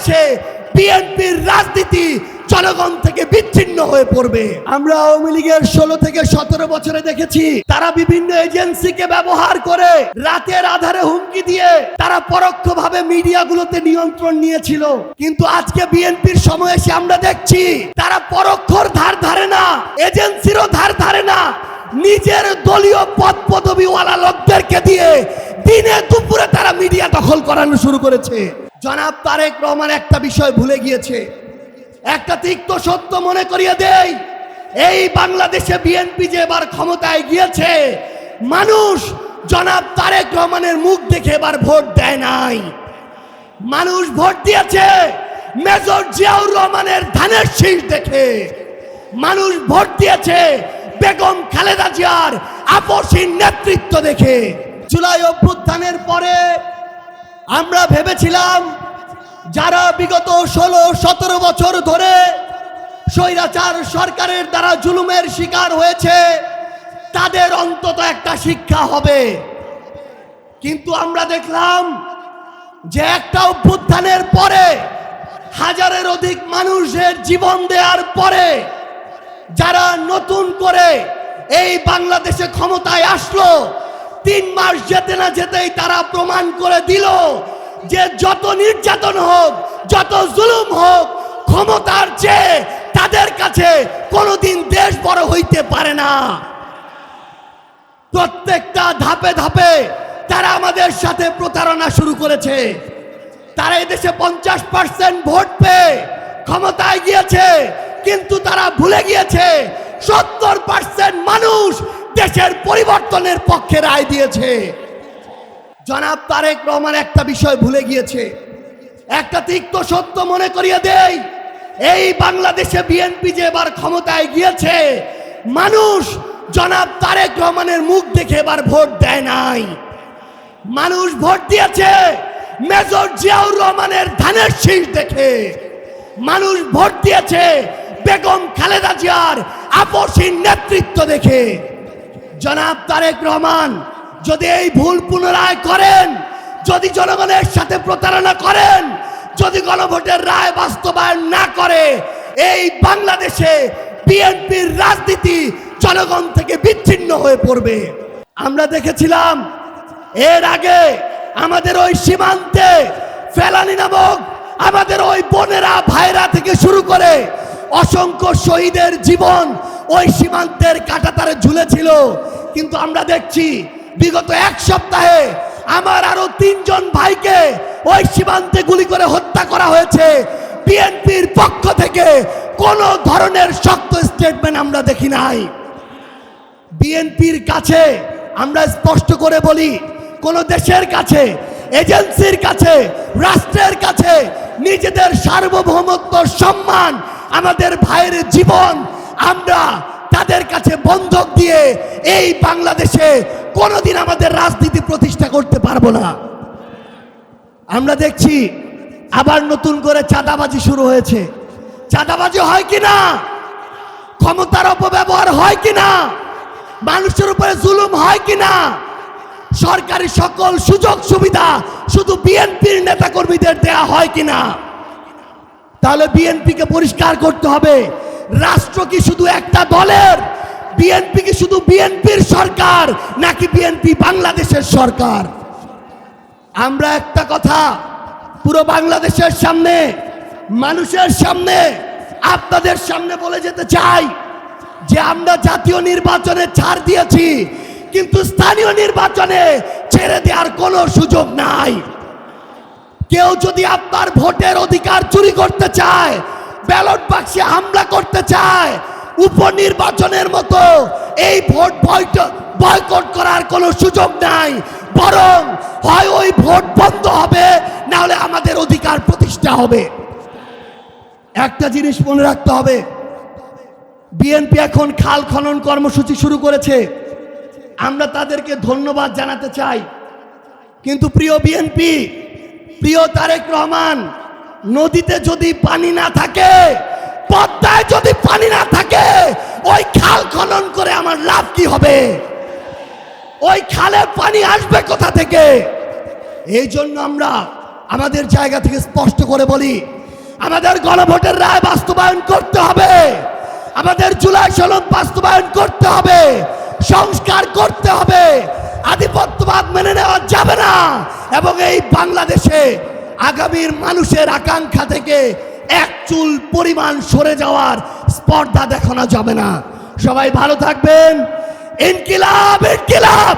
বাংলাদেশে বিএনপির রাজনীতি জনগণ থেকে বিচ্ছিন্ন হয়ে পড়বে। আমরা আওয়ামী লীগের 16 থেকে 17 বছরে দেখেছি তারা বিভিন্ন এজেন্সিকে ব্যবহার করে রাতের আধারে হুমকি দিয়ে তারা পরোক্ষভাবে মিডিয়াগুলোতে নিয়ন্ত্রণ নিয়েছিল। কিন্তু আজকে বিএনপির সময় এসে আমরা দেখছি তারা পরোক্ষর ধার ধারে না, এজেন্সিরও ধার ধারে না, নিজের দলীয় পদ পদবিওয়ালা লোকদেরকে দিয়ে দিনে দুপুরে তারা মিডিয়া দখল করানো শুরু করেছে। জনাব তারেক রহমান একটা বিষয় ভুলে গিয়েছে, একটা তিক্ত সত্য মনে করিয়ে দেই, এই বাংলাদেশে বিএনপি যে এবার ক্ষমতায় গিয়েছে, মানুষ জনাব তারেক রহমানের মুখ দেখে এবার ভোট দেয় নাই। মানুষ ভোট দিয়েছে মেজর জিয়াউর রহমানের ধানের শীষ দেখে। মানুষ ভোট দিয়েছে বেগম খালেদা জিয়ার আপসহীন নেতৃত্ব দেখে। জুলাই অভ্যুত্থানের পরে আমরা ভেবেছিলাম যারা বিগত 16-17 বছর ধরে স্বৈরাচার সরকারের দ্বারা জুলুমের শিকার হয়েছে তাদের অন্তত একটা শিক্ষা হবে। কিন্তু আমরা দেখলাম যে একটা অভ্যুত্থানের পরে হাজারের অধিক মানুষের জীবন দেওয়ার পরে যারা নতুন করে এই বাংলাদেশে ক্ষমতায় আসলো, 3 মাস যেতে না যেতেই তারা প্রমাণ করে দিল যে যত নির্যাতন হোক, যত জুলুম হোক, ক্ষমতার চেয়ে তাদের কাছে কোনোদিন দেশ বড় হইতে পারে না। প্রত্যেকটা ধাপে ধাপে তারা আমাদের সাথে প্রতারণা শুরু করেছে। তারা এই দেশে 50% ভোট পেয়ে ক্ষমতায় গিয়েছে, কিন্তু তারা ভুলে গিয়েছে 70% মানুষ দেশের পরিবর্তনের পক্ষে রায় দিয়েছে। জনাব তারেক রহমান একটা বিষয় ভুলে গিয়েছে, একটা তিক্ত সত্য মনে করিয়ে দেই, এই বাংলাদেশে বিএনপি যে এবার ক্ষমতায় গিয়েছে, মানুষ জনাব তারেক রহমানের মুখ দেখে এবার ভোট দেয় নাই। মানুষ ভোট দিয়েছে মেজর জিয়াউর রহমানের ধানের শীষ দেখে। মানুষ ভোট দিয়েছে বেগম খালেদা জিয়ার আপসহীন নেতৃত্ব দেখে। জনাব তারেক রহমান যদি এই ভুল পুনরায় করেন, যদি জনগণের সাথে প্রতারণা করেন, যদি গণভোটের রায় বাস্তবায়ন না করে, এই বাংলাদেশে বিএনপির রাজনীতি জনগণ থেকে বিচ্ছিন্ন হয়ে পড়বে। আমরা দেখেছিলাম এর আগে আমাদের ওই সীমান্তে ফেলানি নামক আমাদের ওই বোনেরা ভাইরা থেকে শুরু করে অসংখ্য শহীদের জীবন ওই সীমান্তের কাঁটাতারে ঝুলেছিল। কিন্তু আমরা দেখছি বিগত 1 সপ্তাহে আমার আরো 3 জন ভাইকে ওই সীমান্তে গুলি করে হত্যা করা হয়েছে। বিএনপির পক্ষ থেকে কোনো ধরনের শক্ত স্টেটমেন্ট আমরা দেখি নাই। বিএনপির কাছে আমরা স্পষ্ট করে বলি, কোন দেশের কাছে, এজেন্সির কাছে, রাষ্ট্রের কাছে নিজেদের সার্বভৌমত্ব, সম্মান, আমাদের ভাইয়ের জীবন আমরা তাদের কাছে বন্ধক দিয়ে এই বাংলাদেশে কোনোদিন আমাদের রাজনীতি প্রতিষ্ঠা করতে পারবো না। আমরা দেখছি আবার নতুন করে চাঁদাবাজি শুরু হয়েছে। চাঁদাবাজি হয় কিনা, ক্ষমতার অপব্যবহার হয় কিনা, মানুষের উপরে জুলুম হয় কিনা, সরকারি সকল সুযোগ সুবিধা শুধু বিএনপির নেতাকর্মীদের দেয়া হয় কিনা, তাহলে বিএনপিকে পরিষ্কার করতে হবে। রাষ্ট্র কি শুধু একটা দলের? বিএনপি কি শুধু বিএনপির সরকার, নাকি বিএনপি বাংলাদেশের সরকার? আমরা একটা কথা পুরো বাংলাদেশের সামনে, মানুষের সামনে, আপনাদের সামনে বলে যেতে চাই যে আমরা জাতীয় নির্বাচনে ছাড় দিয়েছি, কিন্তু স্থানীয় নির্বাচনে ছেড়ে দেওয়ার কোনো সুযোগ নাই। কেউ যদি আপনার ভোটের অধিকার চুরি করতে চায়, ব্যালট বাক্সে হামলা করতে চায়, উপনির্বাচনের মতো এই ভোট বয়কট করার কোনো সুযোগ নাই। বরং হয় ওই ভোট বন্ধ হবে, না হলে আমাদের অধিকার প্রতিষ্ঠা হবে। একটা জিনিস মনে রাখতে হবে, বিএনপি এখন খাল খনন কর্মসূচি শুরু করেছে, আমরা তাদেরকে ধন্যবাদ জানাতে চাই। কিন্তু প্রিয় বিএনপি, প্রিয় তারেক রহমান, নদীতে যদি পানি না থাকে, পদ্মায় যদি পানি না থাকে, ওই খাল খনন করে আমার লাভ কি হবে? ওই খালে পানি আসবে কোথা থেকে? এই জন্য আমরা আমাদের জায়গা থেকে স্পষ্ট করে বলি, আমাদের গণভোটের রায় বাস্তবায়ন করতে হবে, আমাদের জুলাই সনদ বাস্তবায়ন করতে হবে, সংস্কার করতে হবে। আধিপত্যবাদ মেনে নেওয়া যাবে না এবং এই বাংলাদেশে আগামীর মানুষের আকাঙ্ক্ষা থেকে এক চুল পরিমাণ সরে যাওয়ার স্পর্ধা দেখানো যাবে না। সবাই ভালো থাকবেন। ইনকিলাব, ইনকিলাব।